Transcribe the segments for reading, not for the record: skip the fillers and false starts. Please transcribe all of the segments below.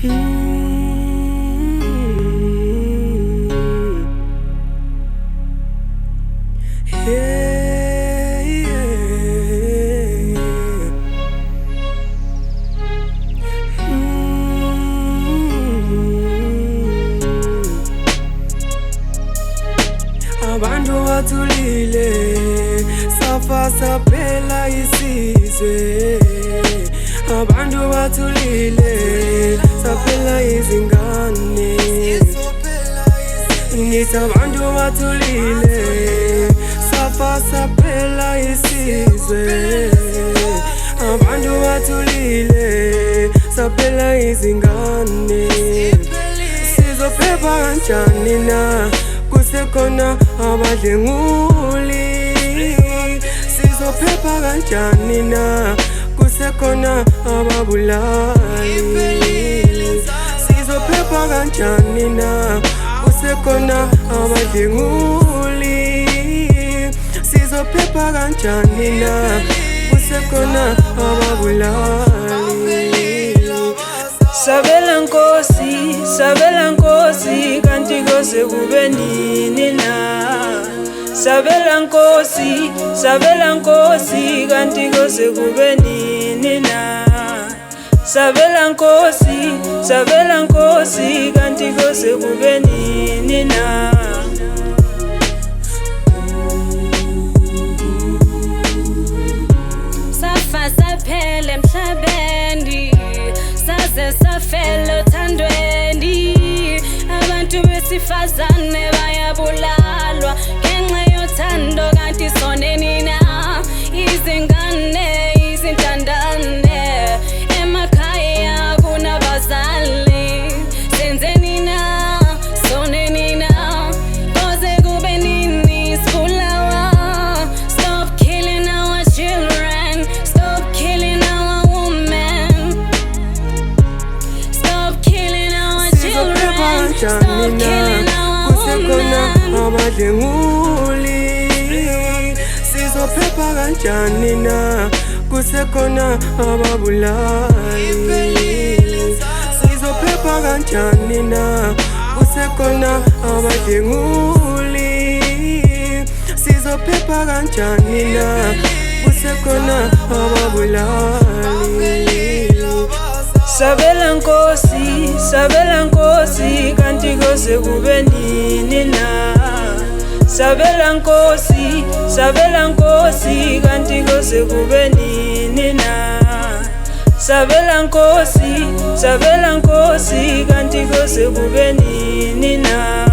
Abantu bathulile safa saphela isizwe. Abantu bathulile saphela izingane. Ngithi abantu bathulile safa saphela isizwe. Abantu bathulile saphela izingane. Sizophepha kanjani na kusekhona abadlenguli? Sizophepha kanjani na kusekhona ababulali? Sizophepha kanjani na kusekhona abadlenguli? Sizophepha kanjani na kusekhona ababulali? Sabela Nkosi kanti kose kube nini na? Sabela Nkosi kanti kose kube nini na? Sabela Nkosi kanti kose kube nini na? Safa saphela emhlabeni, saze safela othandweni. Abantu besifazane bayabulalwa ngenxa yothando, kanti soneni na? Izingane, izintandane, emakhaya kunabazali. Senzeni na? Soneni na? Koze kube nini sibulawa? Stop killing our children, stop killing our women, stop killing our children, stop killing our women. Abadlenguli sizophepha kanjani na kusekhona ababulali? Sizophepha kanjani na kusekhona abadlenguli? Sizophepha kanjani na kusekhona ababulali? Sabela Nkosi kanti kose kube nini na? Sabela Nkosi kanti kose kube nini na? Sabela Nkosi kanti kose kube nini na?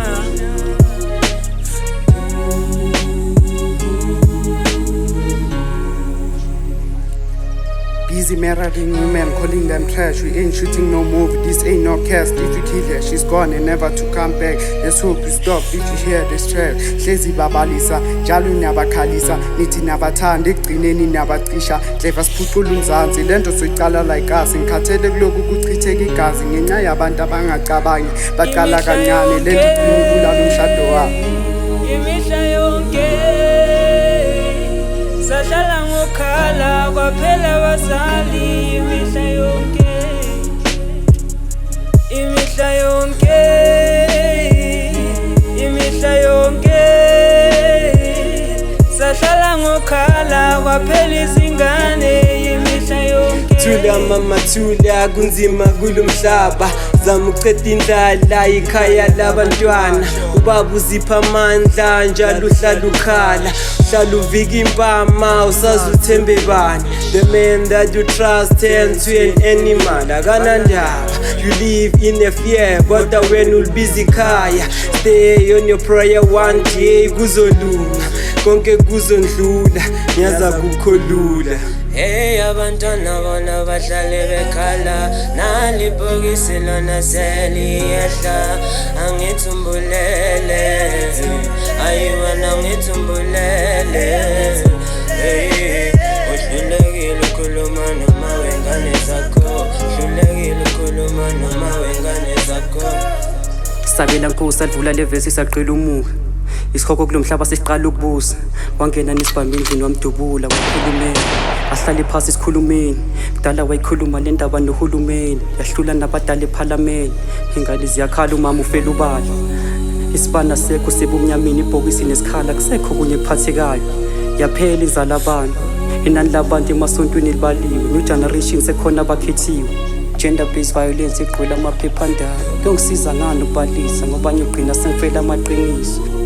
Busy marrying women, calling them trash. We ain't shooting no movie, this ain't no cast. If you kill her, she's gone and never to come back. Let's hope you stop if you hear this track. Hlezi babalisa, njalo niyabakhalisa. Nithi niyabathanda, ekugcineni niyabacisha. Clever siphucula umzansi, lento soyicala like us. Ngikhathele kuloku kuchitheka igazi ngenxa yabantu abangacabangi. Bacala kancane, lento iphungula umshado wabo. Imihla yonke sahlala ngokhala kwaphela abazali. Imihla yonke sahlala ngokhala kwaphela izingane. Imihla yonke Thula mama thula, kunzima kulomhlaba. Zama uqeda indlala ikhaya labantwana. Ubaba uzipha amandla njalo uhlala ukhala. Uhlala uvika impama usazi uthembe bani. The man that you trust turns to an animal. Akanandaba, you live in a fear, kodwa wena ulibiza ikhaya. Stay on your prayer, one day kuzolunga, konke kuzondlula, ngiyaza kukholula. Hey abantwana bona bahlale bekhala, nalibhokisi lona seliyehla. Angithumbulele, ayiwana ngithumbulele. Hey, uhlulekile ukhuluma noma wengane zakho, uhlulekile ukhuluma noma wengane zakho. Sabela Nkosi adlula le verse isaqela umuka. Isikhoko kulo mhlaba sesiqala ukubusa wangena nesibambe endlini wamdubula wakhulumela ahlale phasi sikhulumeni kudala wayikhuluma le ndaba nohulumeni yahlula nabadala eParliament ingane ziyakhala umama ufela ubala isibana sekho sebumnyameni ibhokisi nesikhala kusekho kunye kuphathekayo yaphela inzala abantu inani labantu emasontweni libaliwe new generation sekhona abakhethiwe gender based violence igqwele amaphephandaba kuyongisiza ngani ukubalisa ngoba ngiyogcina sengifela amaqiniso